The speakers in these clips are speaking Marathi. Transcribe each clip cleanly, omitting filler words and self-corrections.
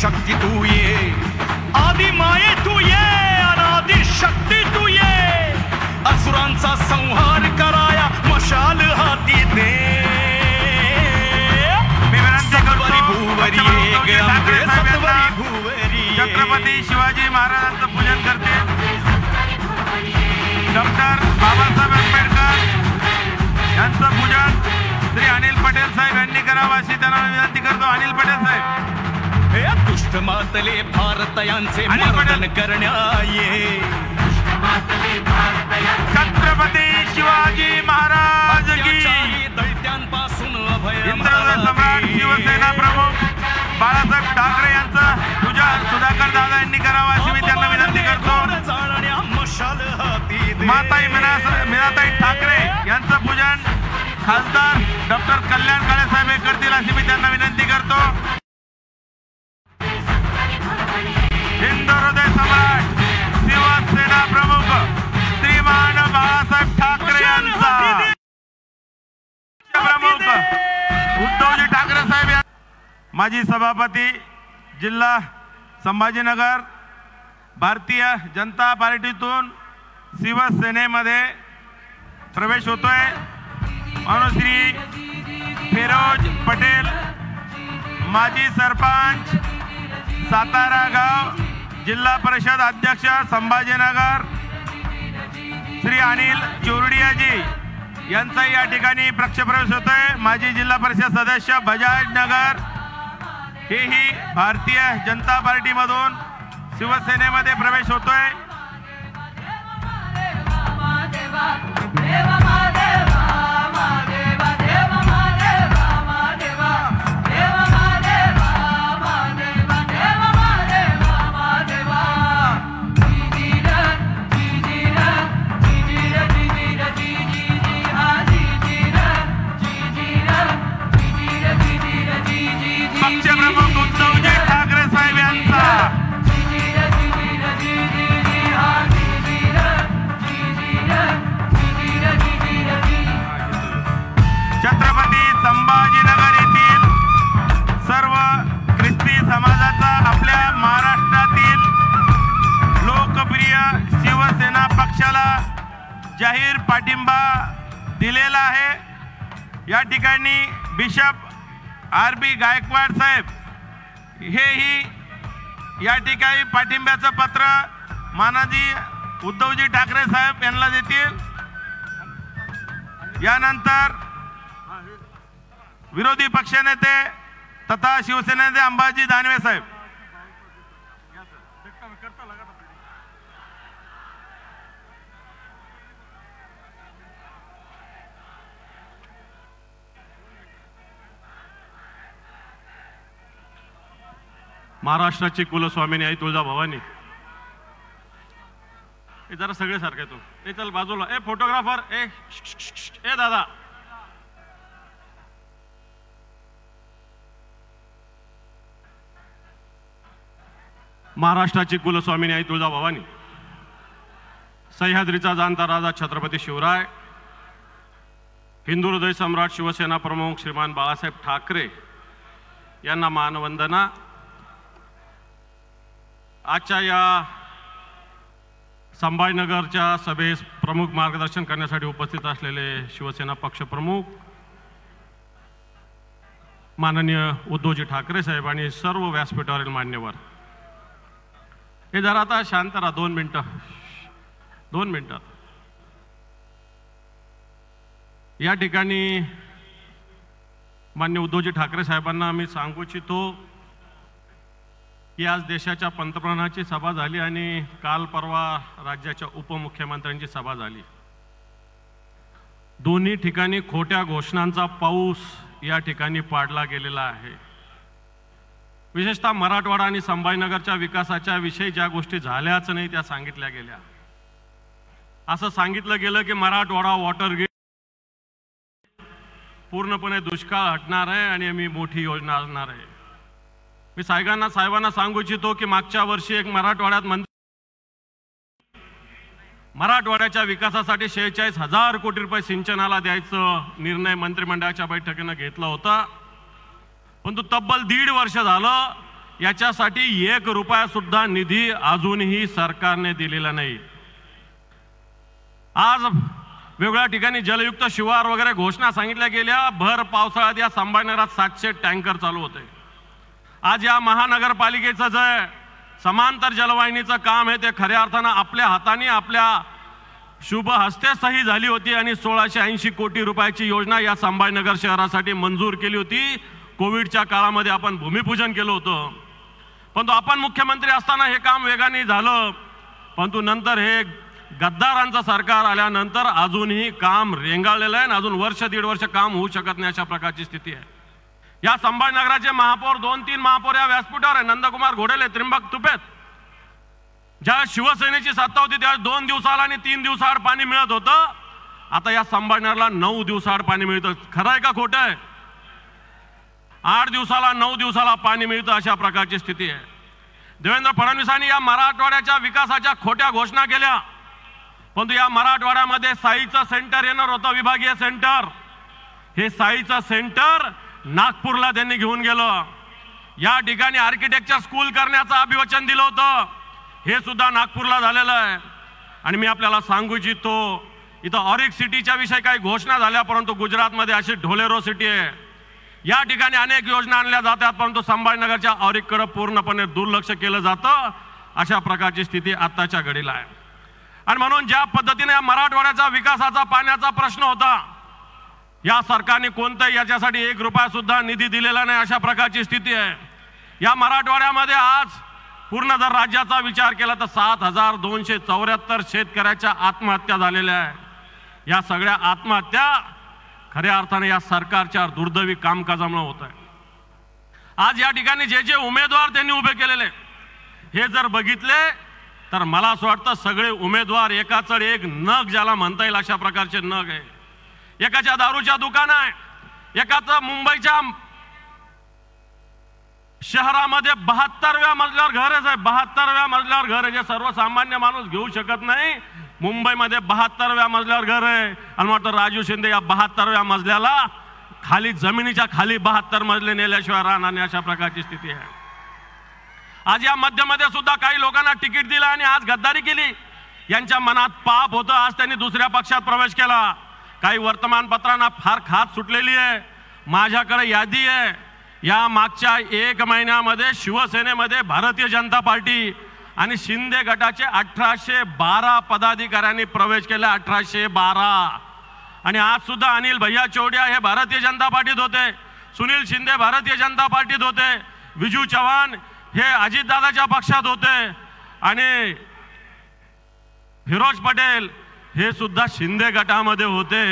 शक्ती तू ये, आदि माये तू ये, अनादि शक्ती तू ये, असुरांचा संहार कराया मशाल हाती दे। सत्वरी भूवरी सत्वरी भूवरी छत्रपती शिवाजी महाराजांचं पूजन करते डॉक्टर बाबासाहेब आंबेडकर यांचं पूजन श्री अनिल पटेल साहेब यांनी करावं अशी त्यांना विनंती करतो। अनिल पटेल साहेब हे दुष्ट मातले भारतयांचे मर्दन करण्याये। छत्रपती शिवाजी महाराज की दैत्यांपासून अभय इंद्रदेव सम्राट शिवसेना प्रमुख बाळासाहेब ठाकरे यांचं पूजन सुधाकर दादा यांनी करावं अशी मी त्यांना विनंती करतो। माताई मीनाताई ठाकरे यांचं पूजन खासदार डॉक्टर कल्याण काळे साहेब हे करतील अशी मी त्यांना विनंती करतो। हिंदुहृदय सम्राट शिवसेना प्रमुख श्रीमान बाळासाहेब ठाकरे यांचा प्रमुख उद्धवजी ठाकरे साहेब, माजी सभापती जिल्हा संभाजीनगर, भारतीय जनता पार्टीतून शिवसेनेमध्ये प्रवेश होतोय अनुश्री फिरोज पटेल, माजी सरपंच सातारा गाव, जिल्हा परिषद अध्यक्ष संभाजीनगर श्री अनिल चोरडियाजी यांचा या ठिकाणी पक्षप्रवेश होतोय। माजी जिल्हा परिषद सदस्य बजाज नगर हेही भारतीय जनता पार्टीमधून शिवसेनेमध्ये प्रवेश होतोय। पक्षप्रमुख उद्धवजी ठाकरे साहेब यांचा छत्रपती संभाजीनगर येथील सर्व ख्रिस्ती समाजाचा आपल्या महाराष्ट्रातील लोकप्रिय शिवसेना पक्षाला जाहीर पाठिंबा दिलेला आहे। या ठिकाणी बिशप आर.बी. गायकवाड साहेब हेही या ठिकाणी पाठिंब्याचं पत्र माननीय उद्धवजी ठाकरे साहेब यांना देतील। यानंतर विरोधी पक्षनेते तथा शिवसेनेचे अंबाजी दानवे साहेब। महाराष्ट्राची कुलस्वामिनी आई तुळजाभवानी, हे जरा सगळे सारखे तू ए चल बाजूला, ए फोटोग्राफर ए दादा, महाराष्ट्राची कुलस्वामिनी आई तुळजाभवानी, सह्याद्रीचा जाणता राजा छत्रपती शिवराय, हिंदुहृदय सम्राट शिवसेना प्रमुख श्रीमान बाळासाहेब ठाकरे यांना मानवंदना। आजच्या या संभाजीनगरच्या सभेस प्रमुख मार्गदर्शन करण्यासाठी उपस्थित असलेले शिवसेना पक्षप्रमुख माननीय उद्धवजी ठाकरे साहेब आणि सर्व व्यासपीठावरील मान्यवर, हे जरा आता शांत राहा, 2 मिनिटं। या ठिकाणी माननीय उद्धवजी ठाकरे साहेबांना मी सांगू इच्छितो की आज देशाच्या पंतप्रधानांची सभा झाली आणि काल परवा राज्याच्या उपमुख्यमंत्र्यांची सभा झाली। दोन्ही ठिकाणी खोट्या घोषणांचा पाऊस या ठिकाणी पाडला गेलेला आहे। विशेषतः मराठवाडा आणि संभाजीनगरच्या विकासाच्या विषयी ज्या गोष्टी झाल्याच नाही त्या सांगितल्या गेल्या। असं सांगितलं गेलं की मराठवाडा वॉटर गेट पूर्णपणे दुष्काळ हटणार आहे आणि आम्ही मोठी योजना आणणार आहे। मी साहेबांना सांगू इच्छितो की मागच्या वर्षी एक मराठवाड्याच्या विकासासाठी 46,000 कोटी रुपये सिंचनाला द्यायचं निर्णय मंत्रिमंडळाच्या बैठकीने घेतला होता, परंतु तब्बल 1.5 वर्ष झालं याच्यासाठी 1 रुपया सुद्धा निधी अजूनही सरकारने दिलेला नाही। आज वेगवेगळ्या ठिकाणी जलयुक्त शिवार वगैरे घोषणा सांगितल्या गेल्या। भर पावसाळ्यात या संभाजीनगरात 700 टँकर चालू होते। आज या महानगरपालिकेचं जे समांतर जलवाहिनीचं काम आहे ते खऱ्या अर्थानं आपल्या हाताने आपल्या शुभ हस्ते सही झाली होती आणि 1680 कोटी रुपयाची योजना या संभाजीनगर शहरासाठी मंजूर केली होती। कोविडच्या काळामध्ये आपण भूमिपूजन केलं होतं, परंतु आपण मुख्यमंत्री असताना हे काम वेगाने झालं, परंतु नंतर हे गद्दारांचं सरकार आल्यानंतर अजूनही काम रेंगाळलेलं आहे आणि अजून वर्ष दीड वर्ष काम होऊ शकत नाही अशा प्रकारची स्थिती आहे। या संभाजीनगराचे महापौर 2-3 महापौर या व्यासपीठावर आहे। नंदकुमार घोडेले, त्रिंबक तुपेत, ज्या शिवसेनेची सत्ता होती त्या 2 दिवसाला आणि 3 दिवसाआड पाणी मिळत होतं। आता या संभाजीनगरला 9 दिवसाआड पाणी मिळतं। खरं आहे का खोटं आहे? 8 दिवसाला 9 दिवसाला पाणी मिळतं अशा प्रकारची स्थिती आहे। देवेंद्र फडणवीसांनी या मराठवाड्याच्या विकासाच्या खोट्या घोषणा केल्या, परंतु या मराठवाड्यामध्ये साईचं सेंटर येणार होतं, विभागीय सेंटर। हे साईचं सेंटर नागपूरला त्यांनी घेऊन गेलं। या ठिकाणी आर्किटेक्चर स्कूल करण्याचं अभिवचन दिलं होतं, हे सुद्धा नागपूरला झालेलं आहे। आणि मी आपल्याला सांगू इच्छितो, इथं ऑरिक सिटीच्या विषयी काही घोषणा झाल्या, परंतु गुजरातमध्ये अशी ढोलेरो सिटी आहे। या ठिकाणी अनेक योजना आणल्या जातात, परंतु संभाजीनगरच्या ऑरिककडे पूर्णपणे दुर्लक्ष केलं जातं। अशा प्रकारची स्थिती आत्ताच्या घडीला आहे। आणि म्हणून ज्या पद्धतीने मराठवाड्याचा विकासाचा पाण्याचा प्रश्न होता, या सरकारने कोणत्याही याच्यासाठी 1 रुपया सुद्धा निधी दिलेला नाही अशा प्रकारची स्थिती आहे। या मराठवाड्यामध्ये आज पूर्ण जर राज्याचा विचार केला तर 7274 शेतकऱ्याच्या आत्महत्या झालेल्या आहे। या सगळ्या आत्महत्या खऱ्या अर्थाने या सरकारच्या दुर्दैवी कामकाजामुळे होत आहे। आज या ठिकाणी जे जे उमेदवार त्यांनी उभे केलेले हे जर बघितले तर मला असं वाटतं सगळे उमेदवार एकाचड एक नग ज्याला म्हणता येईल अशा प्रकारचे नग आहे। एकाच्या दारूच्या दुकान आहे, एकाचं मुंबईच्या शहरामध्ये 72व्या मजल्यावर घर आहे साहेब, 72व्या मजल्यावर घर आहे, जे सर्वसामान्य माणूस घेऊ शकत नाही। मुंबईमध्ये 72व्या मजल्यावर घर आहे आणि वाटतं राजू शिंदे या 72व्या मजल्याला खाली जमिनीच्या खाली 72 मजले नेल्याशिवाय राहणार नाही अशा प्रकारची स्थिती आहे। आज या मध्यमध्ये सुद्धा काही लोकांना तिकीट दिलं आणि आज गद्दारी केली, यांच्या मनात पाप होतं। आज त्यांनी दुसऱ्या पक्षात प्रवेश केला। काही वर्तमानपत्रांना फार खात सुटलेली आहे। माझ्याकडे यादी आहे, या मागच्या 1 महिन्यामध्ये शिवसेनेमध्ये भारतीय जनता पार्टी आणि शिंदे गटाचे 1812 पदाधिकाऱ्यांनी प्रवेश केला, 1812। आणि आज सुद्धा अनिल भैया चौडिया हे भारतीय जनता पार्टीत होते, सुनील शिंदे भारतीय जनता पार्टीत होते, विजू चव्हाण हे अजितदादाच्या पक्षात होते आणि फिरोज पटेल हे सुद्धा शिंदे गटामध्ये होते।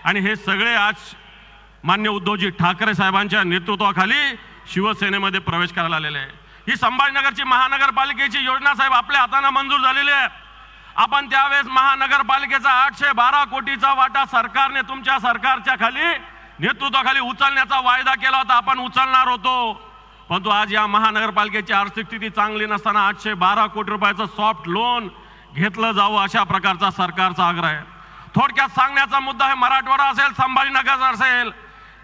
आणि हे सगळे आज मान्य उद्धवजी ठाकरे साहेबांच्या नेतृत्वाखाली शिवसेनेमध्ये प्रवेश करायला आलेले आहे। ही संभाजीनगरची महानगरपालिकेची योजना साहेब आपल्या हाताने मंजूर झालेली आहे। आपण त्यावेळेस महानगरपालिकेचा 812 कोटीचा वाटा सरकारने तुमच्या सरकारच्या खाली नेतृत्वाखाली उचलण्याचा वायदा केला होता, आपण उचलणार होतो। परंतु आज या महानगरपालिकेची आर्थिक स्थिती चांगली नसताना 812 कोटी रुपयाचं सॉफ्ट लोन घेतलं जावं अशा प्रकारचा सरकारचा आग्रह आहे। थोडक्यात सांगण्याचा मुद्दा आहे, मराठवाडा असेल संभाजीनगर असेल,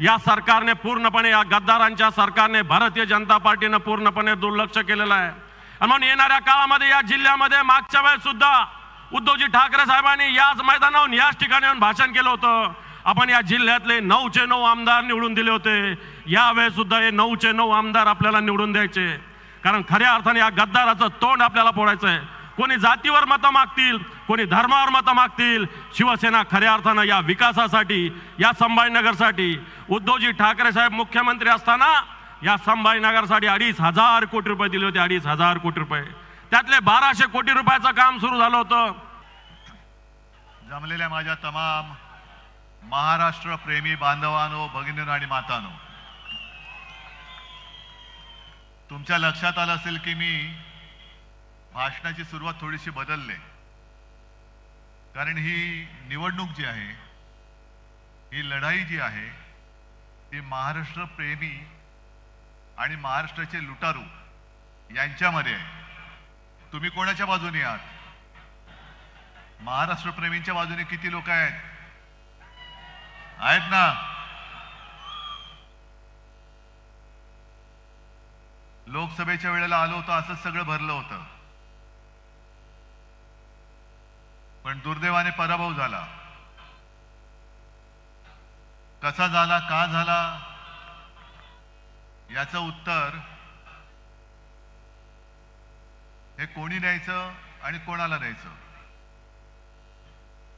या सरकारने पूर्णपणे, या गद्दारांच्या सरकारने, भारतीय जनता पार्टीने पूर्णपणे दुर्लक्ष केलेलं आहे। आणि म्हणून येणाऱ्या काळामध्ये या जिल्ह्यामध्ये मागच्या वेळेस सुद्धा उद्धवजी ठाकरे साहेबांनी याच मैदानावरून याच ठिकाणी येऊन भाषण केलं होतं। आपण या जिल्ह्यातले 9चे 9 आमदार निवडून दिले होते, यावेळेस सुद्धा हे 9चे 9 आमदार आपल्याला निवडून द्यायचे, कारण खऱ्या अर्थाने या गद्दाराचं तोंड आपल्याला फोडायचं आहे। कोणी जातीवर मतं मागतील, कोणी धर्मावर मतं मागतील, शिवसेना खऱ्या अर्थानं या विकासासाठी, या संभाजीनगरसाठी, उद्धवजी ठाकरे साहेब मुख्यमंत्री असताना या संभाजीनगरसाठी 2500 कोटी रुपये दिले होते, 2500 कोटी रुपये, त्यातले 1200 कोटी रुपयाचं काम सुरू झालं होतं। जमलेल्या माझ्या तमाम महाराष्ट्र प्रेमी बांधवांनो, भगिनींनो आणि मातांनो, तुमच्या लक्षात आलं असेल की मी भाषणाची सुरुवात थोडीशी बदलले, कारण ही निवडणूक जी आहे, ही लढाई जी आहे ती महाराष्ट्र प्रेमी आणि महाराष्ट्राचे लुटारू यांच्यामध्ये आहे। तुम्ही कोणाच्या बाजूने आहात? महाराष्ट्र प्रेमींच्या बाजूने किती लोक आहेत ना? लोकसभेच्या वेळेला आलो होतो असंच सगळं भरलं होतं, पण दुर्दैवाने पराभव झाला. कसा झाला, का झाला, याचं उत्तर हे कोणी द्यायचं आणि कोणाला द्यायचं.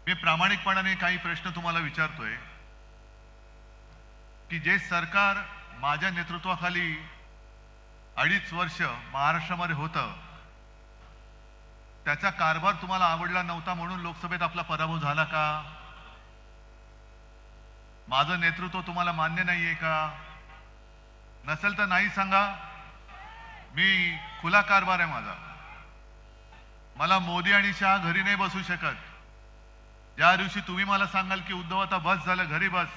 मी प्रामाणिकपणाने काही प्रश्न तुम्हाला विचारतोय की जे सरकार माझ्या नेतृत्वाखाली 2.5 वर्ष महाराष्ट्रामध्ये होतं, त्याचा कारभार तुम्हाला आवडला नव्हता म्हणून लोकसभेत आपला पराभव झाला का? माझं नेतृत्व तुम्हाला मान्य नाहीये का? नसेल तर नाही सांगा. मी खुला कारभार आहे माझा. मला मोदी आणि शहा घरी नाही बसू शकत. ज्या दिवशी तुम्ही मला सांगाल की उद्धव आता बस झालं, घरी बस,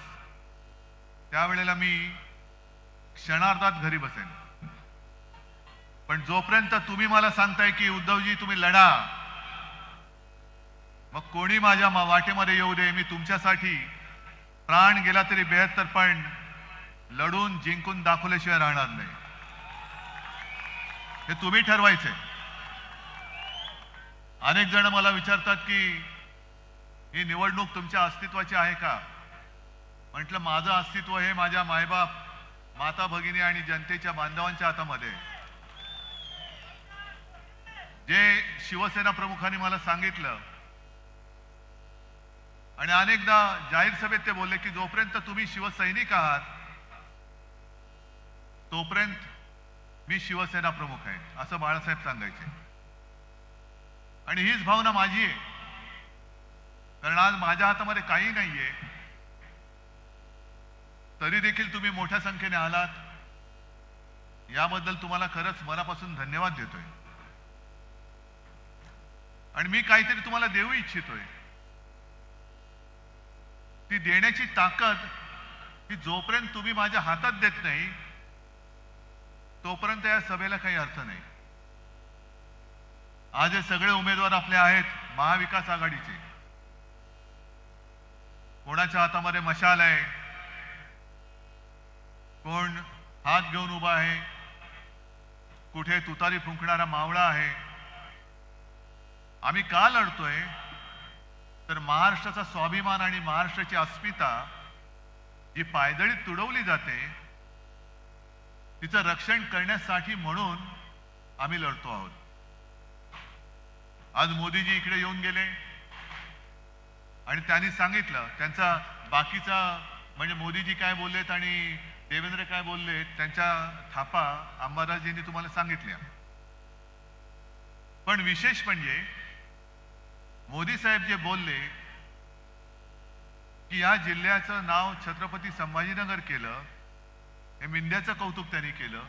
त्यावेळेला मी क्षणार्धात घरी बसेन. पण जोपर्यंत तुम्ही मला सांगताय की उद्धवजी तुम्ही लढा, मग कोणी माझ्या वाटेमध्ये येऊ दे, मी तुमच्यासाठी प्राण गेला तरी 72 पण लढून जिंकून दाखवल्याशिवाय राहणार नाही. हे तुम्ही ठरवायचे. अनेक जण मला विचारतात की ही निवडणूक तुमच्या अस्तित्वाची आहे का? म्हटलं माझं अस्तित्व हे माझ्या मायबाप, माता भगिनी आणि जनतेच्या बांधवांच्या हातामध्ये. जे शिवसेना प्रमुखांनी मला सांगितलं आणि अनेकदा जाहीर सभेत ते बोलले की जोपर्यंत तुम्ही शिवसैनिक आहात तोपर्यंत मी शिवसेना प्रमुख आहे, असं बाळासाहेब सांगायचे. आणि हीच भावना माझी आहे. कारण आज माझ्या हातामध्ये काही नाहीये, तरी देखील तुम्ही मोठ्या संख्येने आलात, याबद्दल तुम्हाला खरंच मनापासून धन्यवाद देतोय. आणि मी काहीतरी तुम्हाला देऊ इच्छितोय. ती देण्याची ताकद ही जोपर्यंत तुम्ही माझ्या हातात देत नाही तोपर्यंत या सभेला काही अर्थ नाही. आज हे सगळे उमेदवार आपले आहेत महाविकास आघाडीचे. कोणाच्या हातामध्ये मशाल आहे, कोण हात घेऊन उभा आहे, कुठे तुतारी फुंकणारा मावळा आहे. आम्ही का लढतोय तर महाराष्ट्राचा स्वाभिमान आणि महाराष्ट्राची अस्मिता जी पायदळीत तुडवली जाते तिचं रक्षण करण्यासाठी म्हणून आम्ही लढतो आहोत. आज मोदीजी इकडे येऊन गेले आणि त्यांनी सांगितलं त्यांचा बाकीचा, म्हणजे मोदीजी काय बोललेत आणि देवेंद्र काय बोललेत त्यांच्या थापा अंबादासजींनी तुम्हाला सांगितल्या. पण विशेष म्हणजे मोदी साहेब जे बोलले की या जिल्ह्याचं नाव छत्रपती संभाजीनगर केलं, हे मिंद्याचं कौतुक त्यांनी केलं.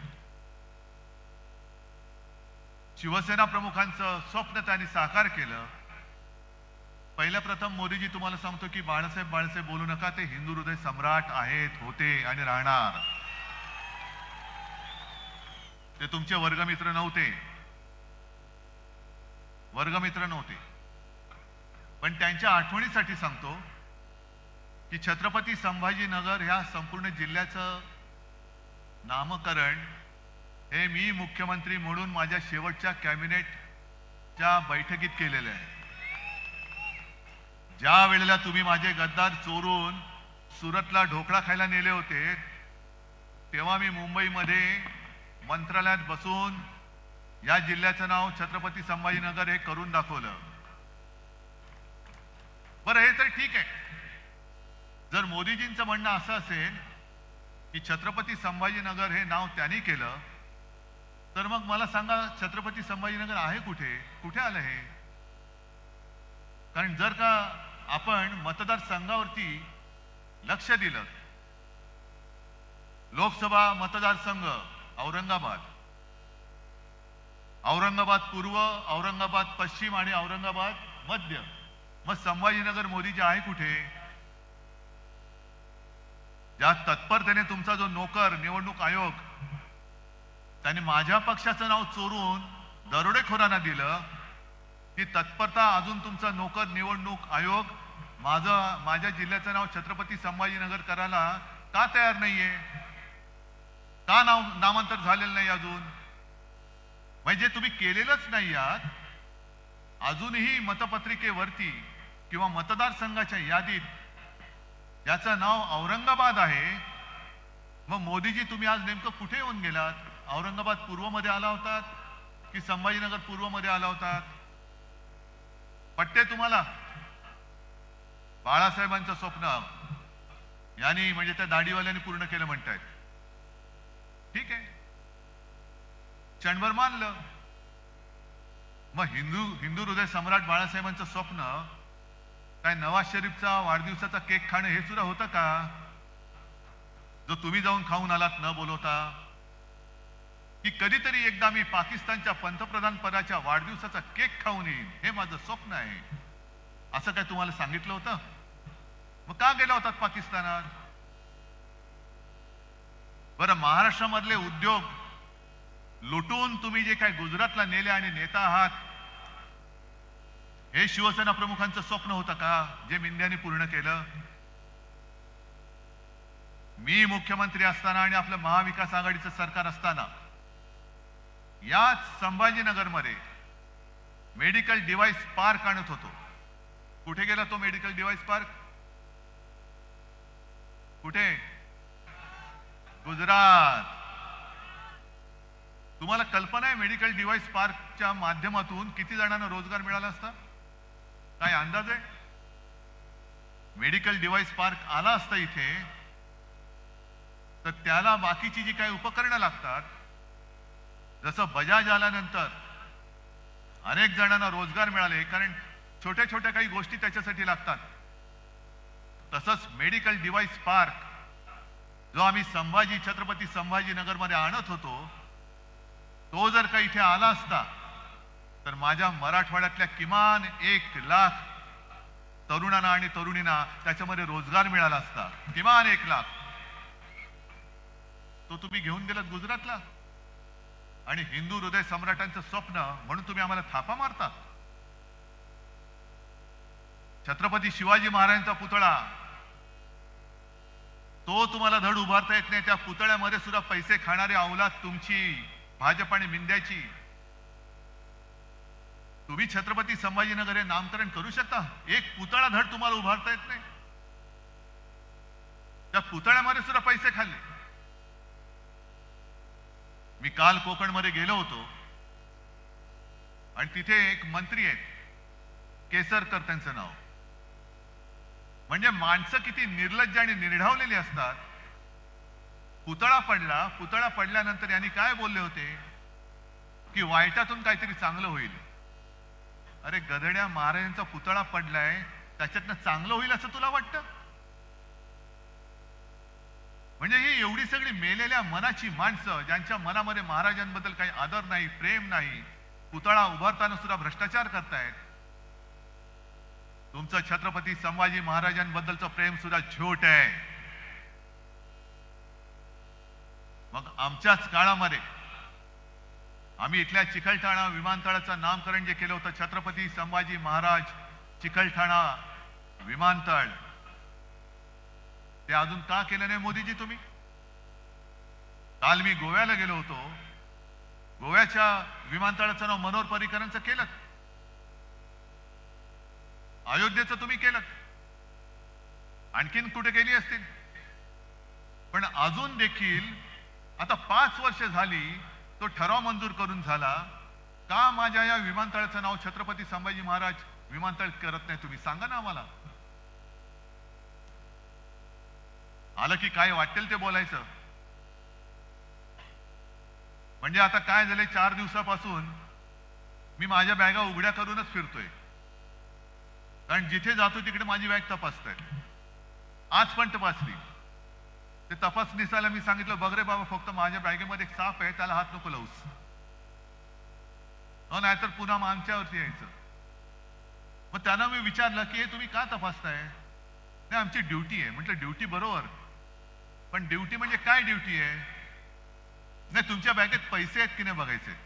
शिवसेना प्रमुखांचं स्वप्न त्यांनी साकार केलं. पहिल्या प्रथम मोदीजी तुम्हाला सांगतो की बाळासाहेब बोलू नका, ते हिंदू हृदय सम्राट आहेत, होते आणि राहणार. ते तुमचे वर्गमित्र नव्हते, पण त्यांच्या आठवणीसाठी सांगतो की छत्रपती संभाजीनगर ह्या संपूर्ण जिल्ह्याचं नामकरण हे मी मुख्यमंत्री म्हणून माझ्या शेवटच्या कॅबिनेटच्या बैठकीत केलेलं आहे. ज्या वेळेला तुम्ही माझे गद्दार चोरून सुरतला ढोकळा खायला नेले होते तेव्हा मी मुंबईमध्ये मंत्रालयात बसून या जिल्ह्याचं नाव छत्रपती संभाजीनगर हे करून दाखवलं. बरं, हे तर ठीक आहे. जर मोदीजींचं म्हणणं असं असेल की छत्रपती संभाजीनगर हे नाव त्यांनी केलं, तर मग मला सांगा छत्रपती संभाजीनगर आहे कुठे, कुठे आलं हे? कारण जर का आपण मतदारसंघावरती लक्ष दिलं, लोकसभा मतदारसंघ औरंगाबाद पूर्व, औरंगाबाद पश्चिम आणि औरंगाबाद मध्य, मग संभाजीनगर मोदीजी आहे कुठे? ज्या तत्परतेने तुमचा जो नोकर निवडणूक आयोग त्याने माझ्या पक्षाचं नाव चोरून दरोडेखोरांना दिलं, ती तत्परता अजून तुमचा नोकर निवडणूक आयोग माझ्या जिल्ह्याचं नाव छत्रपती संभाजीनगर करायला का तयार नाहीये? का नामांतर झालेलं नाही अजून? म्हणजे तुम्ही केलेलंच नाही आहात, अजूनही मतपत्रिकेवरती किंवा मतदारसंघाच्या यादीत ज्याचं नाव औरंगाबाद आहे, मग मोदीजी तुम्ही आज नेमकं कुठे येऊन गेलात? औरंगाबाद पूर्वमध्ये आला होतात की संभाजीनगर पूर्वमध्ये आला होतात? पट्टे तुम्हाला? बाळासाहेबांचं स्वप्न यांनी म्हणजे त्या दाढीवाल्यांनी पूर्ण केलं म्हणतायत. ठीक आहे, क्षणभर मानलं. मग हिंदू हृदय सम्राट बाळासाहेबांचं स्वप्न काय नवाज शरीफचा वाढदिवसाचा केक खाणं हे सुद्धा होतं का, जो तुम्ही जाऊन खाऊन आलात न बोलवता? की कधीतरी एकदा मी पाकिस्तानच्या पंतप्रधान पदाच्या वाढदिवसाचा केक खाऊन येईन, हे माझं स्वप्न आहे, असं काय तुम्हाला सांगितलं होतं? मग का गेला होतात पाकिस्तानात? बरं, महाराष्ट्रामधले उद्योग लुटून तुम्ही जे काय गुजरातला नेले आणि नेता आहात, हे शिवसेना प्रमुखांचं स्वप्न होतं का, जे मिंद्यांनी पूर्ण केलं? मी मुख्यमंत्री असताना आणि आपलं महाविकास आघाडीचं सरकार असताना याच संभाजीनगरमध्ये मेडिकल डिव्हाइस पार्क आणत होतो. कुठे गेला तो मेडिकल डिव्हाइस पार्क? कुठे? गुजरात. तुम्हाला कल्पना आहे मेडिकल डिव्हाइस पार्कच्या माध्यमातून किती जणांना रोजगार मिळाला असता? काय अंदाज आहे? मेडिकल डिव्हाइस पार्क आला असता इथे तर त्याला बाकीची जी काही उपकरणं लागतात, जसं बजाज आल्यानंतर अनेक जणांना रोजगार मिळाले, कारण छोट्या छोट्या काही गोष्टी त्याच्यासाठी लागतात, तसंच मेडिकल डिव्हाइस पार्क जो आम्ही छत्रपती संभाजीनगरमध्ये आणत होतो, तो जर का इथे आला असता तर माझ्या मराठवाड्यातल्या किमान 1 लाख तरुणांना आणि तरुणींना त्याच्यामध्ये रोजगार मिळाला असता. किमान 1 लाख. तो तुम्ही घेऊन गेलात गुजरातला. आणि हिंदू हृदय सम्राटांचं स्वप्न म्हणून तुम्ही आम्हाला थापा मारता. छत्रपती शिवाजी महाराजांचा पुतळा, तो तुम्हाला धड उभारता येत नाही. त्या पुतळ्यामध्ये सुद्धा पैसे खाणारी अवलाद तुमची, भाजप आणि मिंद्याची. तुम्ही छत्रपती संभाजीनगर हे नामकरण करू शकता, एक पुतळा धड तुम्हाला उभारता येत नाही. त्या पुतळ्यामध्ये सुद्धा पैसे खाल्ले. मी काल कोकणमध्ये गेलो होतो आणि तिथे एक मंत्री आहेत, केसरकर त्यांचं नाव. म्हणजे माणसं किती निर्लज्ज आणि निर्ढावलेली असतात. पुतळा पडल्यानंतर यांनी काय बोलले होते की वाईटातून काहीतरी चांगलं होईल. अरे गधड्या, महाराजांचा पुतळा पडलाय, त्याच्यातनं चांगलं होईल असं तुला वाटतं? म्हणजे ही एवढी सगळी मेलेल्या मनाची माणसं, ज्यांच्या मनामध्ये महाराजांबद्दल काही आदर नाही, प्रेम नाही, पुतळा उभारताना सुद्धा भ्रष्टाचार करतायत. तुमचं छत्रपती संभाजी महाराजांबद्दलचं प्रेम सुद्धा झोट आहे. मग आमच्याच काळामध्ये आम्ही इथल्या चिकलठाणा विमानतळाचं नामकरण जे केलं होतं, छत्रपती संभाजी महाराज चिकलठाणा विमानतळ, ते अजून का केलं नाही मोदीजी तुम्ही? काल मी गोव्याला गेलो होतो, गोव्याच्या विमानतळाचं नाव मनोहर पर्रीकरांचं केलं, अयोध्येचं तुम्ही केलं, आणखीन कुठे केली असतील. पण अजून देखील आता 5 वर्ष झाली तो ठराव मंजूर करून झाला, का माझ्या या विमानतळाचं नाव छत्रपती संभाजी महाराज विमानतळ करत नाही तुम्ही? सांगा ना आम्हाला. आलं की काय वाटेल ते बोलायचं. म्हणजे आता काय झालंय, 4 दिवसापासून मी माझ्या बॅगा उघड्या करूनच फिरतोय, कारण जिथे जातो तिकडे माझी बॅग तपासतायत. आज पण तपासली. ते तपासणीसाला मी सांगितलं, बघ रे बाबा, फक्त माझ्या बॅगेमध्ये एक साप आहे, त्याला हात नको लावूस, नाहीतर पुन्हा मग आमच्यावरती यायचं. मग त्यांना मी विचारलं की हे तुम्ही का तपासताय? नाही, आमची ड्युटी आहे. म्हटलं ड्युटी बरोबर, पण ड्युटी म्हणजे काय ड्युटी आहे? नाही, तुमच्या बॅगेत पैसे आहेत की नाही बघायचे.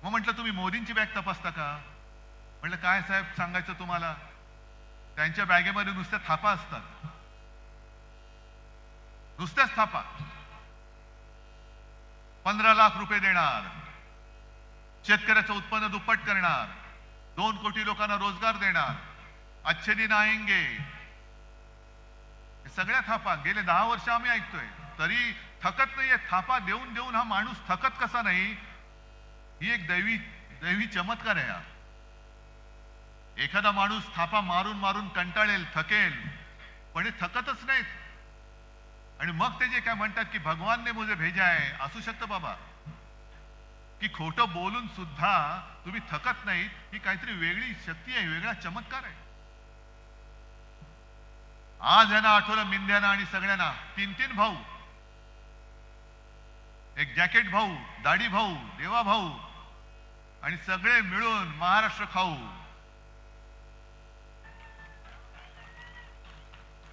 मग म्हटलं तुम्ही मोदींची बॅग तपासता का? म्हटलं काय साहेब सांगायचं तुम्हाला, त्यांच्या बॅगेमध्ये नुसत्या थापा असतात, नुसत्याच थापा. 15 लाख रुपये देणार, शेतकऱ्याचं उत्पन्न दुप्पट करणार, 2 कोटी लोकांना रोजगार देणार, अच्छे दिन आएंगे, सगळ्या थापा गेले 10 वर्ष आम्ही ऐकतोय, तरी थकत नाहीये. थापा देऊन देऊन हा माणूस थकत कसा नाही, ही एक दैवी चमत्कार आहे हा. एखादा माणूस थापा मारून मारून कंटाळेल, थकेल, पण हे थकतच नाहीत. आणि मग ते जे काय म्हणतात की भगवान ने मुझे भेजा आहे, असू शकतं बाबा, की खोटं बोलून सुद्धा तुम्ही थकत नाहीत. ही काहीतरी वेगळी शक्ती आहे, वेगळा चमत्कार आहे. आज यांना आठवलं मिंद्याना आणि सगळ्यांना, 3 भाऊ, एक जॅकेट भाऊ, दाढी भाऊ, देवा भाऊ, आणि सगळे मिळून महाराष्ट्र खाऊ.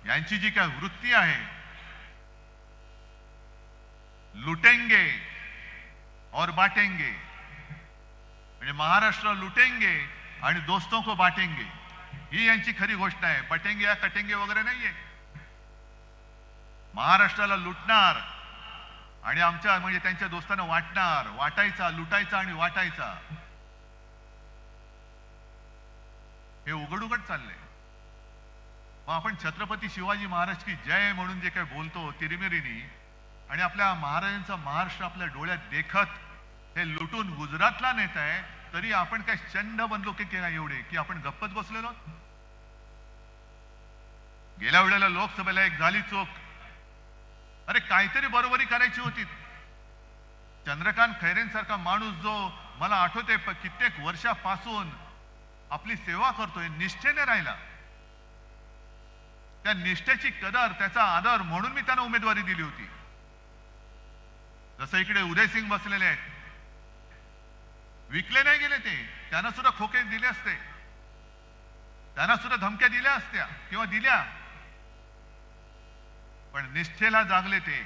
यांची जी काय वृत्ती आहे, लुटेंगे और बांटेंगे, म्हणजे महाराष्ट्र लुटेंगे आणि दोस्तों को बांटेंगे, ही यांची खरी गोष्ट आहे. पटेंगे या कटेंगे वगैरे नाहीये. महाराष्ट्राला लुटणार आणि आमच्या म्हणजे त्यांच्या दोस्तांना वाटणार, वाटायचा, लुटायचा आणि वाटायचा, हे उघड उघड चाललंय. मग आपण छत्रपती शिवाजी महाराज की जय म्हणून जे काय बोलतो तिरिमिरीनी, आणि आपल्या महाराजांचा महाराष्ट्र आपल्या डोळ्यात देखत हे लुटून गुजरातला नेत आहे, तरी आपण काय चंड बनलो की काय एवढे की आपण गप्पच बसलेलो. गेल्या वेळेला लोकसभेला एक झाली चूक. अरे काहीतरी बरोबरी करायची होती. चंद्रकांत खैरेंसारखा माणूस जो मला आठवते कित्येक वर्षापासून आपली सेवा करतोय, निष्ठेने राहिला, त्या निष्ठेची कदर, त्याचा आदर म्हणून मी त्यांना उमेदवारी दिली होती. जसं इकडे उदयसिंग बसलेले आहेत, विकले नाही गेले ते, त्यांना सुद्धा खोके दिले असते, त्यांना सुद्धा धमक्या दिल्या असत्या किंवा दिल्या, पण निष्ठेला जागले ते.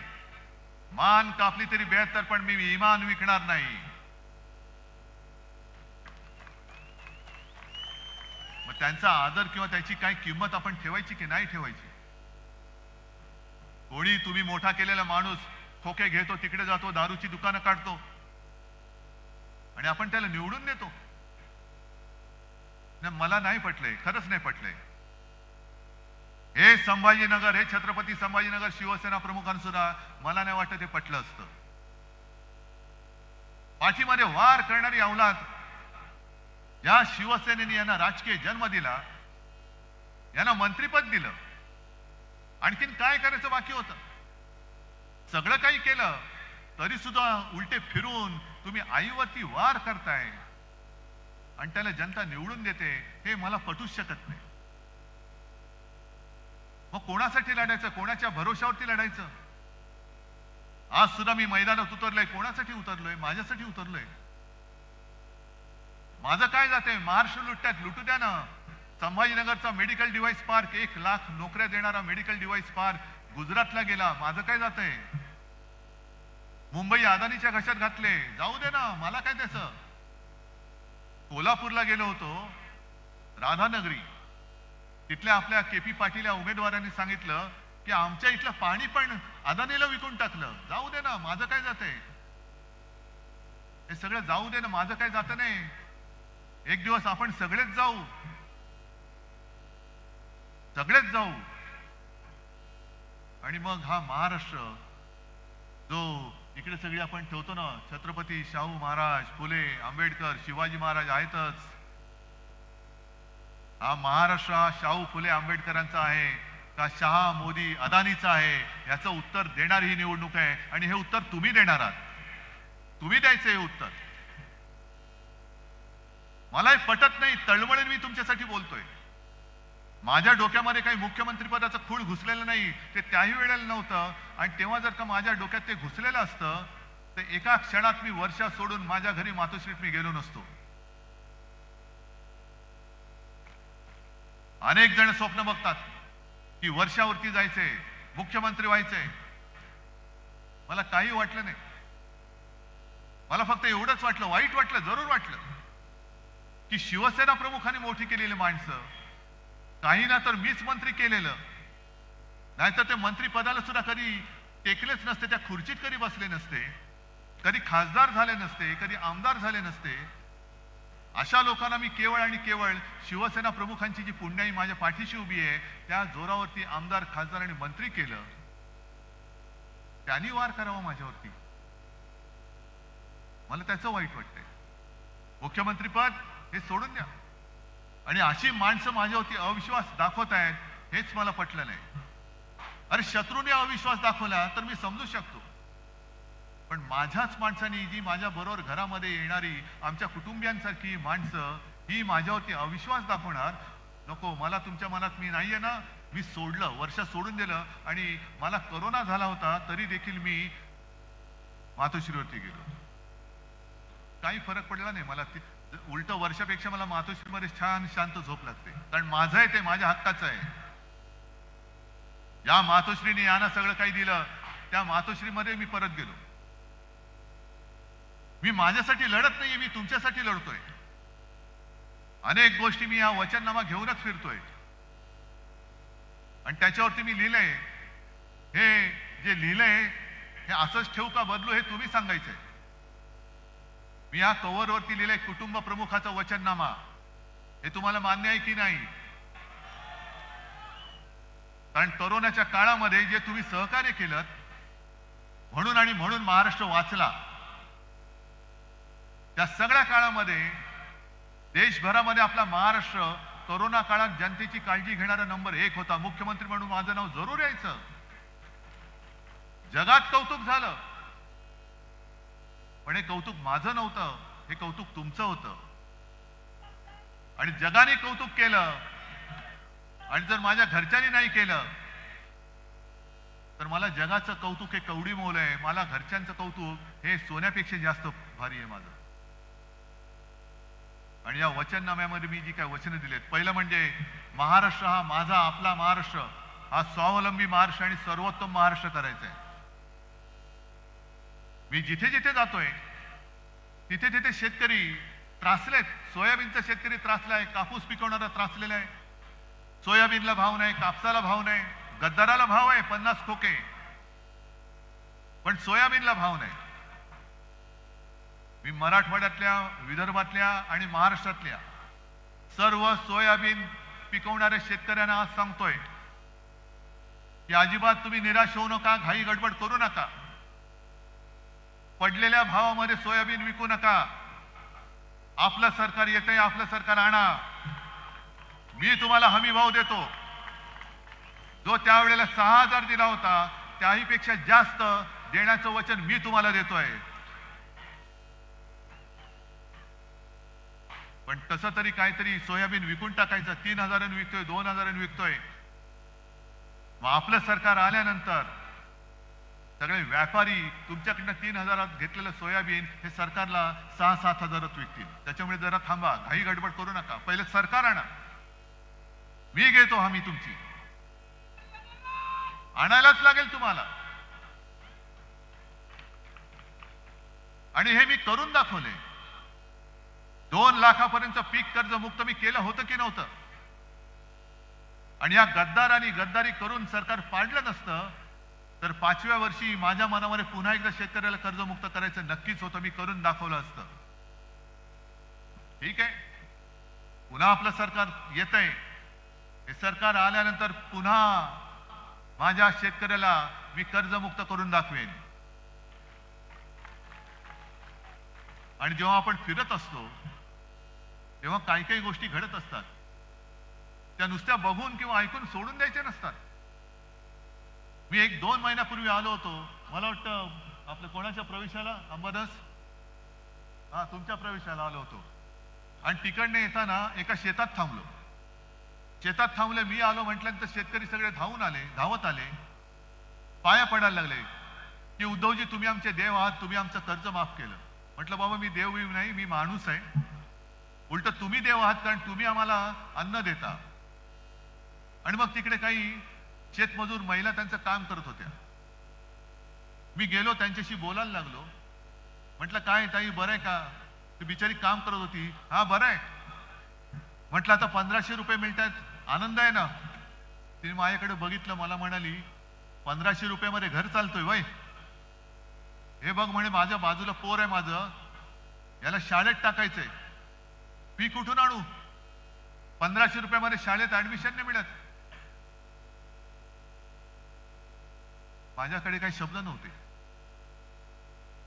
मान कापली तरी 72, पण मी इमान विकणार नाही. मग त्यांचा आदर किंवा त्याची काय किंमत आपण ठेवायची की नाही ठेवायची? कोणी तुम्ही मोठा केलेला माणूस खोके घेतो, तिकडे जातो, दारूची दुकानं काढतो आणि आपण त्याला निवडून देतो. मला नाही पटलंय, खरंच नाही पटलंय. हे संभाजीनगर, हे छत्रपती संभाजीनगर शिवसेना प्रमुखांसुद्धा मला नाही वाटत हे पटलं असतं. पाठीमध्ये वार करणारी अवलाद, या शिवसेनेने यांना राजकीय जन्म दिला, यांना मंत्रिपद दिलं, आणखीन काय करायचं बाकी होतं? सगळं काही केलं तरी सुद्धा उलटे फिरून तुम्ही आईवरती वार करताय आणि त्याला जनता निवडून देते, हे मला पटूच शकत नाही. मग कोणासाठी लढायचं, कोणाच्या भरोशावरती लढायचं? आज सुद्धा मी मैदानात उतरलोय, कोणासाठी उतरलोय? माझ्यासाठी उतरलोय. माझं काय जातंय? महाराष्ट्र लुटतात, लुटू द्या ना. संभाजीनगरचा मेडिकल डिव्हाइस पार्क, 1 लाख नोकऱ्या देणारा मेडिकल डिव्हाइस पार्क गुजरातला गेला, माझं काय जातंय? मुंबई अदानीच्या घशात घातले, जाऊ दे ना, मला काय त्याचं? कोल्हापूरला गेलो होतो, राधानगरी, तिथल्या आपल्या KP पाटील या उमेदवारांनी सांगितलं की आमच्या इथलं पाणी पण अदानीला विकून टाकलं, जाऊ दे ना, माझं काय जातंय? हे सगळं जाऊ दे ना, माझं काय जात नाही. एक दिवस आपण सगळेच जाऊ, सगळेच जाऊ, आणि मग हा महाराष्ट्र जो इकडे सगळे आपण ठेवतो ना, छत्रपती शाहू महाराज, फुले, आंबेडकर, शिवाजी महाराज आहेतच, हा महाराष्ट्र हा शाहू फुले आंबेडकरांचा आहे का शहा मोदी अदानीचा आहे? याचं उत्तर देणारी ही निवडणूक आहे, आणि हे उत्तर तुम्ही देणार आहात, तुम्ही द्यायचं हे उत्तर. मला हे पटत नाही, तळमळीने मी तुमच्यासाठी बोलतोय. माझ्या डोक्यामध्ये काही मुख्यमंत्री पदाचं खूळ घुसलेलं नाही, ते त्याही वेळेला नव्हतं, आणि तेव्हा जर का माझ्या डोक्यात ते घुसलेलं असतं तर एका क्षणात मी वर्षा सोडून माझ्या घरी मातोश्रीत मी गेलो नसतो. अनेक जण स्वप्न बघतात की वर्षावरती जायचंय, मुख्यमंत्री व्हायचंय. मला काही वाटलं नाही. मला फक्त एवढंच वाटलं, वाईट वाटलं, जरूर वाटलं की शिवसेना प्रमुखांनी मोठी केलेली माणसं, काही ना तर मीच मंत्री केलेलं, नाहीतर ते मंत्री पदाला सुद्धा कधी टेकलेच नसते, त्या खुर्चीत कधी बसले नसते. कधी खासदार झाले नसते, कधी आमदार झाले नसते, अशा लोकांना मी केवळ आणि केवळ शिवसेना प्रमुखांची जी पुण्याई माझ्या पाठीशी उभी आहे त्या जोरावरती आमदार, खासदार आणि मंत्री केलं. त्यांनी वार करावा माझ्यावरती, मला त्याचं वाईट वाटतंय. मुख्यमंत्रीपद हे सोडून द्या. आणि अशी माणसं माझ्यावरती अविश्वास दाखवत आहेत, हेच मला पटलं नाही. अरे शत्रूने अविश्वास दाखवला तर मी समजू शकतो, पण माझ्याच माणसांनी, जी माझ्या बरोबर घरामध्ये येणारी आमच्या कुटुंबियांसारखी माणसं ही माझ्यावरती अविश्वास दाखवणार नको. मला तुमच्या मनात मी नाहीये ना, मी सोडलं, वर्ष सोडून दिलं. आणि मला कोरोना झाला होता तरी देखील मी मातोश्रीवरती गेलो, काही फरक पडला नाही मला. उलट वर्षापेक्षा मला मातोश्रीमध्ये छान शांत झोप लागते, कारण माझं आहे ते, माझ्या हक्काचं आहे. या मातोश्रीने यांना सगळं काही दिलं, त्या मातोश्रीमध्ये मी परत गेलो. मी माझ्यासाठी लढत नाहीये, मी तुमच्यासाठी लढतोय. अनेक गोष्टी मी या वचननामा घेऊनच फिरतोय. आणि त्याच्यावरती मी लिहिलंय, हे जे लिहिलंय हे असंच ठेवू का बदलू हे तुम्ही सांगायचंय. मी या कव्हरवरती लिहिलंय कुटुंब प्रमुखाचा वचननामा. हे तुम्हाला मान्य आहे की नाही? कारण कोरोनाच्या काळामध्ये जे तुम्ही सहकार्य केलं म्हणून आणि म्हणून महाराष्ट्र वाचला. त्या सगळ्या काळामध्ये देशभरामध्ये आपला महाराष्ट्र कोरोना काळात जनतेची काळजी घेणारा नंबर 1 होता. मुख्यमंत्री म्हणून माझं नाव जरूर यायचं. जगात कौतुक झालं, पण हे कौतुक माझं नव्हतं, हे कौतुक तुमचं होतं. आणि जगाने कौतुक केलं, आणि जर माझ्या घरच्यांनी नाही केलं तर मला जगाचं कौतुक हे कवडी मोल आहे, मला घरच्यांचं कौतुक हे सोन्यापेक्षा जास्त भारी आहे माझं. आणि या वचननाम्यामध्ये मी जी काय वचनं दिलेत, पहिलं म्हणजे महाराष्ट्र हा माझा, आपला महाराष्ट्र हा स्वावलंबी महाराष्ट्र आणि सर्वोत्तम महाराष्ट्र करायचा आहे. मी जिथे जिथे जातोय तिथे तिथे शेतकरी त्रासलेत. सोयाबीनचा शेतकरी त्रासलाय, कापूस पिकवणारा त्रासलेला आहे. सोयाबीनला भाव नाही, कापसाला भाव नाही, गद्दाराला भाव आहे 50 खोके, पण सोयाबीनला भाव नाही. मी मराठवाड्यातल्या, विदर्भातल्या आणि महाराष्ट्रातल्या सर्व सोयाबीन पिकवणाऱ्या शेतकऱ्यांना आज सांगतोय की अजिबात तुम्ही निराश होऊ नका, घाई गडबड करू नका. पडलेल्या भावामध्ये सोयाबीन विकू नका. आपलं सरकार येतंय, आपलं सरकार आणा. मी तुम्हाला हमी भाव देतो. जो त्यावेळेला 6,000 दिला होता त्याही पेक्षा जास्त देण्याचं वचन मी तुम्हाला देतोय. पण तसं तरी काहीतरी सोयाबीन विकून टाकायचं. 3,000 विकतोय, 2,000 विकतोय. मग आपलं सरकार आल्यानंतर सगळे व्यापारी तुमच्याकडनं 3,000 घेतलेलं सोयाबीन हे सरकारला 6-7,000 विकतील. त्याच्यामुळे जरा थांबा, घाई गडबड करू नका. पहिले सरकार आणा, मी घेतो हमी तुमची. आणायलाच लागेल तुम्हाला. आणि हे मी करून दाखवले. 2 लाखापर्यंत पीक कर्ज मुक्त मी केलं होतं की नव्हतं? आणि या गद्दारांनी गद्दारी करून सरकार पाडलं नसतं तर 5व्या वर्षी माझ्या मनामध्ये पुन्हा एकदा शेतकऱ्याला कर्जमुक्त करायचं नक्कीच होतं. मी करून दाखवलं असतं. ठीक आहे, पुन्हा आपलं सरकार येतंय. हे सरकार आल्यानंतर पुन्हा माझ्या शेतकऱ्याला मी कर्जमुक्त करून दाखवेन. आणि जेव्हा आपण फिरत असतो तेव्हा काही काही गोष्टी घडत असतात, त्या नुसत्या बघून किंवा ऐकून सोडून द्यायच्या नसतात. मी 1-2 महिन्यापूर्वी आलो होतो, मला वाटतं आपल्या कोणाच्या प्रवेशाला, अंबादास, हा तुमच्या प्रवेशाला आलो होतो. आणि तिकडने येताना एका शेतात थांबलो. शेतात थांबले, मी आलो म्हटल्यानंतर शेतकरी सगळे धावत आले, पाया पडायला लागले की उद्धवजी तुम्ही आमचे देव आहात, तुम्ही आमचं कर्ज माफ केलं. म्हटलं बाबा मी देव नाही, मी माणूस आहे. उलट तुम्ही देव आहात, कारण तुम्ही आम्हाला अन्न देता. आणि मग तिकडे काही शेतमजूर महिला त्यांचं काम करत होत्या. मी गेलो, त्यांच्याशी बोलायला लागलो. म्हटलं काय ताई बरं आहे का? ती बिचारी काम करत होती. हा बरं आहे. म्हटलं आता 1,500 रुपये मिळतात, आनंद आहे ना? तिने माझ्याकडे बघितलं, मला म्हणाली 1,500 रुपयामध्ये घर चालतोय वय? हे बघ म्हणे माझ्या बाजूला पोर आहे माझं, याला शाळेत टाकायचंय, फी कुठून आणू? 1500 रुपयामध्ये शाळेत ऍडमिशन नाही मिळत. माझ्याकडे काही शब्द नव्हते,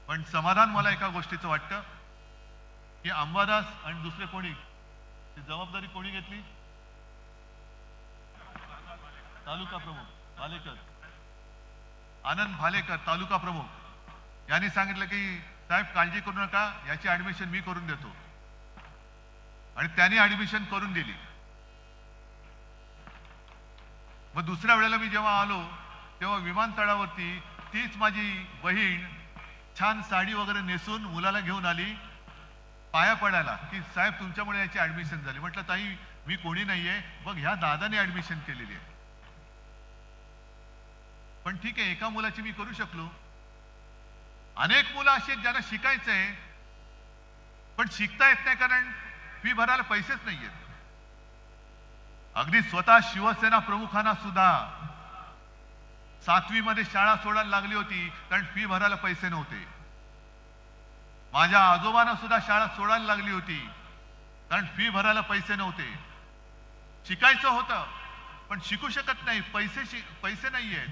पण समाधान मला एका गोष्टीचं वाटतं की अंबादास आणि दुसरे कोणी ती जबाबदारी कोणी घेतली? तालुका प्रमुख भालेकर, आनंद भालेकर तालुका प्रमुख यांनी सांगितलं की साहेब काळजी करू नका, याची ऍडमिशन मी करून देतो. आणि त्यांनी ऍडमिशन करून दिली. मग दुसऱ्या वेळेला मी जेव्हा आलो तेव्हा विमानतळावरती तीच माझी बहीण छान साडी वगैरे नेसून मुलाला घेऊन आली पाया पडायला की साहेब तुमच्यामुळे याची ऍडमिशन झाली. म्हटलं ताई मी कोणी नाहीये, बघ ह्या दादाने ऍडमिशन केलेली आहे. पण ठीक आहे, एका मुलाची मी करू शकलो. अनेक मुलं अशी आहेत ज्यांना शिकायचंय पण शिकता येत नाही कारण फी भरायला पैसेच नाहीयेत. अगदी स्वतः शिवसेना प्रमुखांना सुद्धा 7वी मध्ये शाळा सोडायला लागली होती कारण फी भरायला पैसे नव्हते. माझ्या आजोबांना सुद्धा शाळा सोडायला लागली होती कारण फी भरायला पैसे नव्हते. शिकायचं होतं पण शिकू शकत नाही, पैसे नाहीयेत.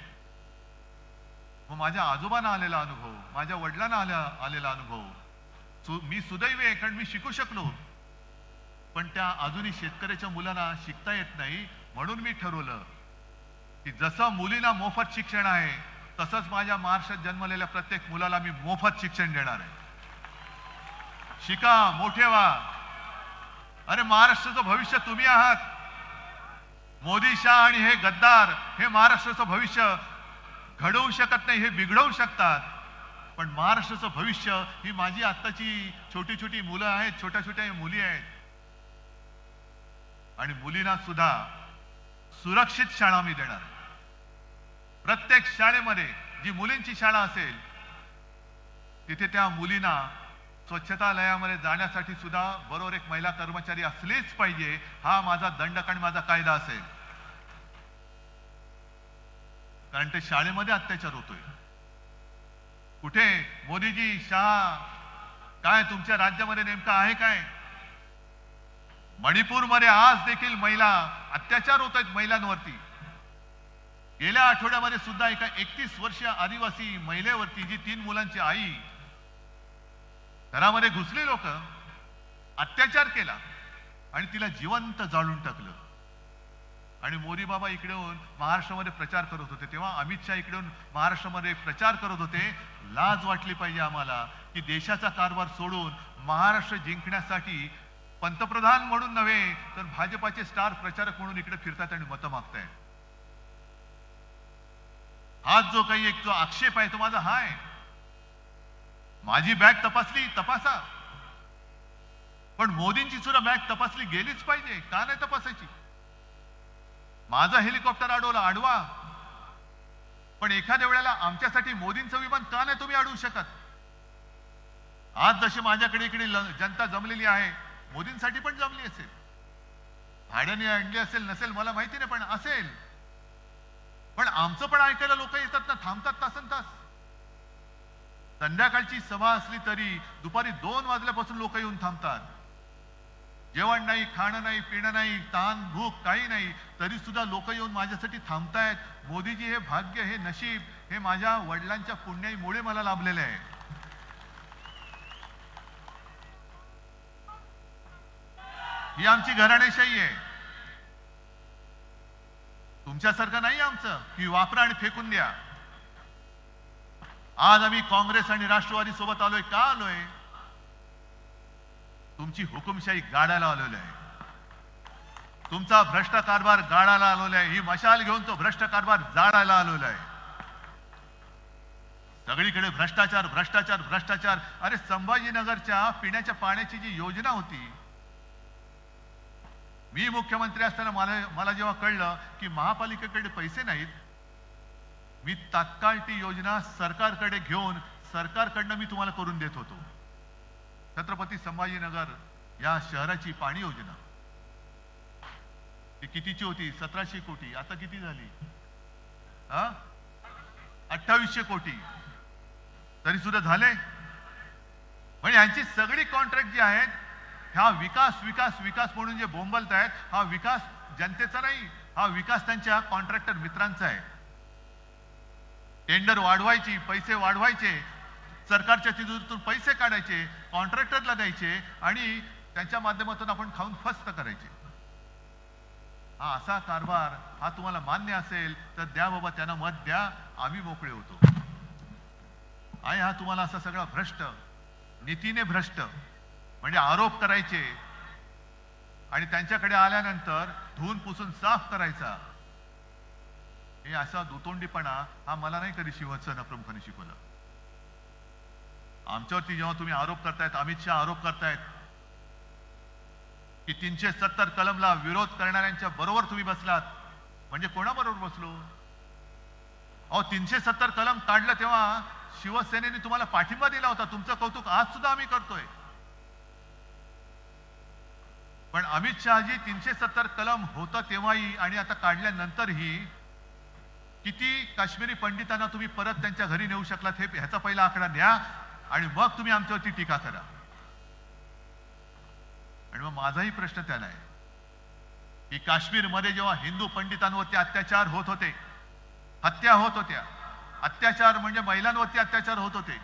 मग माझ्या आजोबांना आलेला अनुभव, माझ्या वडिलांना आलेला अनुभव, मी सुदैवी आहे कारण मी शिकू शकलो. पण त्या अजूनही शेतकऱ्याच्या मुलांना शिकता येत नाही. म्हणून मी ठरवलं की जसं मुलींना मोफत शिक्षण आहे तसंच माझ्या महाराष्ट्रात जन्मलेल्या प्रत्येक मुलाला मी मोफत शिक्षण देणार आहे. शिका, मोठे व्हा. अरे महाराष्ट्राचं भविष्य तुम्ही आहात. मोदी, शाह आणि हे गद्दार हे महाराष्ट्राचं भविष्य घडवू शकत नाही, हे बिघडवू शकतात. पण महाराष्ट्राचं भविष्य ही माझी आत्ताची छोटी छोटी मुलं आहेत, छोट्या छोट्या मुली आहेत. आणि मुलींना सुद्धा सुरक्षित शाळा मी देणार. प्रत्येक शाळेमध्ये जी मुलींची शाळा असेल तिथे त्या मुलींना स्वच्छतालयामध्ये जाण्यासाठी सुद्धा बरोबर एक महिला कर्मचारी असलीच पाहिजे. हा माझा दंडक आणि माझा कायदा असेल. कारण ते शाळेमध्ये अत्याचार होतोय. कुठे मोदीजी, शहा, काय तुमच्या राज्यामध्ये नेमकं आहे काय? मणिपूरमध्ये आज देखील महिला अत्याचार होत आहेत महिलांवरती. गेल्या आठवड्यामध्ये सुद्धा एका 31 वर्षीय आदिवासी महिलेवरती, जी 3 मुलांची आई, घरामध्ये घुसले लोक, अत्याचार केला आणि तिला जिवंत जाळून टाकलं. आणि मोदी बाबा इकडे येऊन महाराष्ट्रामध्ये प्रचार करत होते, तेव्हा अमित शहा इकडे येऊन महाराष्ट्रामध्ये प्रचार करत होते. लाज वाटली पाहिजे आम्हाला की देशाचा कारभार सोडून महाराष्ट्र जिंकण्यासाठी पंतप्रधान म्हणून नव्हे तर भाजपाचे स्टार प्रचारक म्हणून इकडे फिरतात आणि मतं मागतायत. हा जो काही एक जो आक्षेप आहे तो माझा हा आहे. माझी बॅग तपासली, तपासा, पण मोदींची सुद्धा बॅग तपासली गेलीच पाहिजे. का नाही तपासायची? माझं हेलिकॉप्टर अडवलं, अडवा, पण एखाद्या वेळेला आमच्यासाठी मोदींचं विमान का नाही तुम्ही अडवू शकत? आज जशी माझ्याकडे इकडे जनता जमलेली आहे, मोदींसाठी पण जमली असेल. भाड्याने आणली असेल नसेल मला माहिती नाही, पण असेल. पण आमचं पण ऐकायला लोक येतात ना, थांबतात तासनतास. संध्याकाळची सभा असली तरी दुपारी 2 वाजल्यापासून लोक येऊन थांबतात. जेवण नाही, खाणं नाही, पिणं नाही, ताण भूक काही नाही, तरी सुद्धा लोक येऊन माझ्यासाठी थांबतायत. मोदीजी, हे भाग्य, हे नशीब, हे माझ्या वडिलांच्या पुण्याईमुळे मला लाभलेलं आहे. ही आमची घराणेशाही आहे. तुमच्यासारखं नाही आमचं की वापरा आणि फेकून द्या. आज आम्ही काँग्रेस आणि राष्ट्रवादी सोबत आलोय. का आलोय? तुमची हुकुमशाही गाडायला आलेलो आहे. तुमचा भ्रष्ट कारभार गाडायला आलेला आहे. ही मशाल घेऊन तो भ्रष्ट कारभार जाळायला आलेला आहे. सगळीकडे भ्रष्टाचार, भ्रष्टाचार, भ्रष्टाचार. अरे संभाजीनगरच्या पिण्याच्या पाण्याची जी योजना होती, मी मुख्यमंत्री असताना मला जेव्हा कळलं की महापालिकेकडे पैसे नाहीत, मी तात्काळ ती योजना सरकारकडे घेऊन सरकारकडनं मी तुम्हाला करून देत होतो. छत्रपती संभाजीनगर या शहराची पाणी योजना ती कितीची होती? 1700 कोटी. आता किती झाली? 2800 कोटी. तरी सुद्धा झाले. म्हणजे यांची सगळी कॉन्ट्रॅक्ट जी आहेत हा विकास विकास विकास म्हणून जे बोंबलत आहेत, हा विकास जनतेचा नाही, हा विकास त्यांच्या कॉन्ट्रॅक्टर मित्रांचा आहे. टेंडर वाढवायची, पैसे वाढवायचे, सरकारच्या तिजोरीतून पैसे काढायचे, कॉन्ट्रॅक्टरला द्यायचे आणि त्यांच्या माध्यमातून आपण खाऊन फस्त करायचे. हा असा कारभार हा तुम्हाला मान्य असेल तर द्या बाबा, त्यांना मत द्या, आम्ही मोकळे होतो. आणि हा तुम्हाला असा सगळा भ्रष्ट, नीतीने भ्रष्ट म्हणजे आरोप करायचे आणि त्यांच्याकडे आल्यानंतर धुवून पुसून साफ करायचा, हे असा दुतोंडीपणा हा मला नाही कधी शिवसेना प्रमुखांनी शिकवला. आमच्यावरती जेव्हा तुम्ही आरोप करतायत, अमित शहा आरोप करतायत की 370 कलमला विरोध करणाऱ्यांच्या बरोबर तुम्ही बसलात, म्हणजे कोणाबरोबर बसलो? अहो 370 कलम काढलं तेव्हा शिवसेनेने तुम्हाला पाठिंबा दिला होता. तुमचं कौतुक आज सुद्धा आम्ही करतोय. पण अमित शहाजी 370 कलम होतं तेव्हाही आणि आता काढल्यानंतरही किती काश्मीरी पंडितांना तुम्ही परत त्यांच्या घरी नेऊ शकलात, हे ह्याचा पहिला आकडा द्या आणि मग तुम्ही आमच्यावरती टीका करा. आणि मग माझाही प्रश्न त्याला आहे की काश्मीरमध्ये जेव्हा हिंदू पंडितांवरती अत्याचार होत होते, हत्या होत होत्या, अत्याचार म्हणजे महिलांवरती अत्याचार होत होते,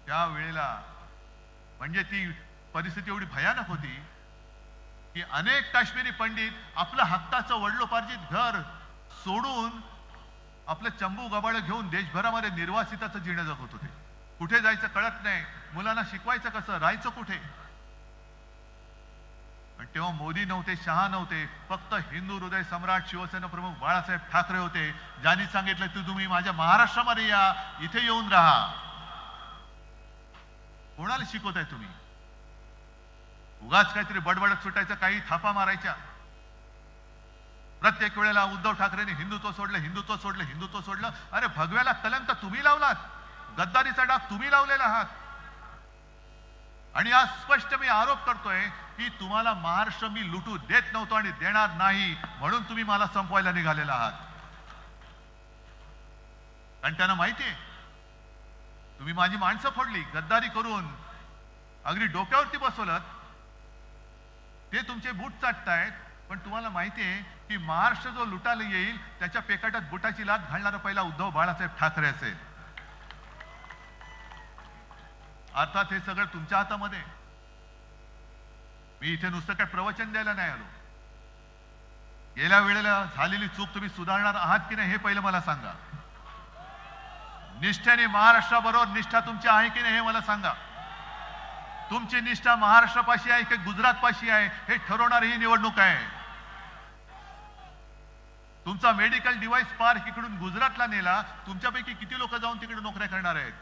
त्यावेळेला म्हणजे ती परिस्थिती एवढी भयानक होती की अनेक काश्मीरी पंडित आपलं हक्काचं वडिलोपार्जित घर सोडून आपलं चंबू गबाळ घेऊन देशभरामध्ये निर्वासिताचं जीणं जगत होते. कुठे जायचं कळत नाही, मुलांना शिकवायचं कसं, राहायचं कुठे. आणि तेव्हा मोदी नव्हते, शहा नव्हते, फक्त हिंदू हृदय सम्राट शिवसेना प्रमुख बाळासाहेब ठाकरे होते, ज्यांनी सांगितलं की तुम्ही माझ्या महाराष्ट्रामध्ये या, इथे येऊन राहा. कोणाला शिकवताय तुम्ही? उगाच काहीतरी बडबडत सुटायचं, काही थापा मारायच्या. प्रत्येक वेळेला उद्धव ठाकरेंनी हिंदुत्व सोडलं, हिंदुत्व सोडलं, हिंदुत्व सोडलं. अरे भगव्याला कलंक तुम्ही लावलात, गद्दारीचा डाग तुम्ही लावलेला आहात. आणि आज स्पष्ट मी आरोप करतोय की तुम्हाला महाराष्ट्र मी लुटू देत नव्हतो आणि देणार नाही, म्हणून तुम्ही मला संपवायला निघालेला आहात. कारण त्यांना माहितीये तुम्ही माझी माणसं फोडली, गद्दारी करून अगदी डोक्यावरती बसवलं, ते तुमचे बूट चाटतायत. पण तुम्हाला माहितीये की महाराष्ट्र जो लुटायला येईल त्याच्या पेकाटात बुटाची लाथ घालणारा पहिला उद्धव बाळासाहेब ठाकरे असेल. अर्थात हे सगळं तुमच्या हातामध्ये. मी इथे नुसतं काय प्रवचन द्यायला नाही आलो. गेल्या वेळेला झालेली चूक तुम्ही सुधारणार आहात की नाही हे पहिलं मला सांगा. निष्ठेने महाराष्ट्राबरोबर निष्ठा तुमची आहे की नाही हे मला सांगा. तुमची निष्ठा महाराष्ट्रापाशी आहे की गुजरातपाशी आहे हे ठरवणारी ही निवडणूक आहे. तुमचा मेडिकल डिव्हाइस पार्क इकडून गुजरातला नेला, तुमच्यापैकी किती लोक जाऊन तिकडे नोकऱ्या करणार आहेत?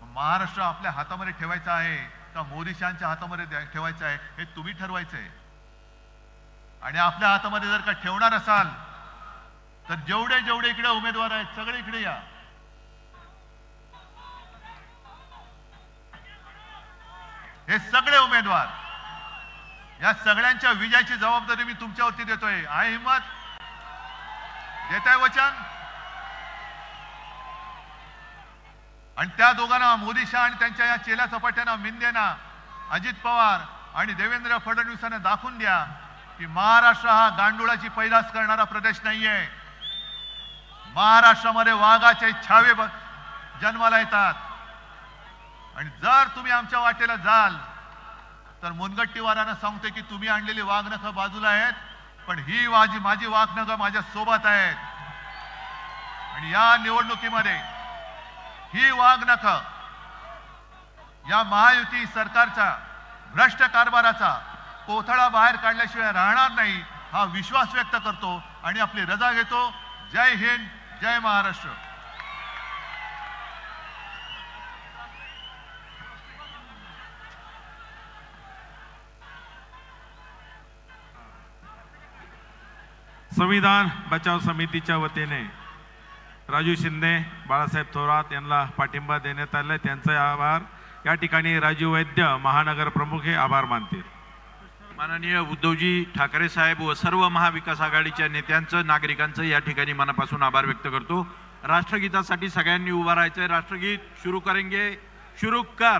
महाराष्ट्र आपल्या हातामध्ये ठेवायचा आहे का मोदी शहांच्या हातामध्ये ठेवायचा आहे हे तुम्ही ठरवायचं आहे. आणि आपल्या हातामध्ये जर का ठेवणार असाल तर जेवढे जेवढे इकडे उमेदवार आहेत सगळे इकडे या. हे सगळे उमेदवार, या सगळ्यांच्या विजयाची जबाबदारी मी तुमच्यावरती देतोय. आहे हिम्मत? देताय वचन? आणि त्या दोघांना, मोदी शहा आणि त्यांच्या या चेला चपाट्यांना, मिंदेना, अजित पवार आणि देवेंद्र फडणवीसांना दाखवून द्या की महाराष्ट्र हा गांडुळाची पैदास करणारा प्रदेश नाहीये. महाराष्ट्रामध्ये वाघाचे छावे जन्माला येतात. आणि जर तुम्ही आमच्या वाटेला जाल तर मुनगट्टीवारांना सांगते की तुम्ही आणलेली वाघनखं बाजूला आहेत, पण ही माझी वाघनखं माझ्या सोबत आहेत. आणि या निवडणुकीमध्ये ही वाघनखं या महायुती सरकारचा भ्रष्ट कारभाराचा कोथळा बाहेर काढल्याशिवाय राहणार नाही हा विश्वास व्यक्त करतो आणि आपली रजा घेतो. जय हिंद, जय महाराष्ट्र. संविधान बचाव समितीच्या वतीने राजू शिंदे, बाळासाहेब थोरात यांना पाठिंबा देण्यात आले. त्यांचे आभार. या ठिकाणी राजू वैद्य महानगर प्रमुख हे आभार मानतील. माननीय उद्धवजी ठाकरे साहेब व सर्व महाविकास आघाडीच्या नेत्यांचं नागरिकांचं या ठिकाणी मनापासून आभार व्यक्त करतो. राष्ट्रगीतासाठी सगळ्यांनी उभा राहायचंय. राष्ट्रगीत शुरू करेंगे. शुरू कर.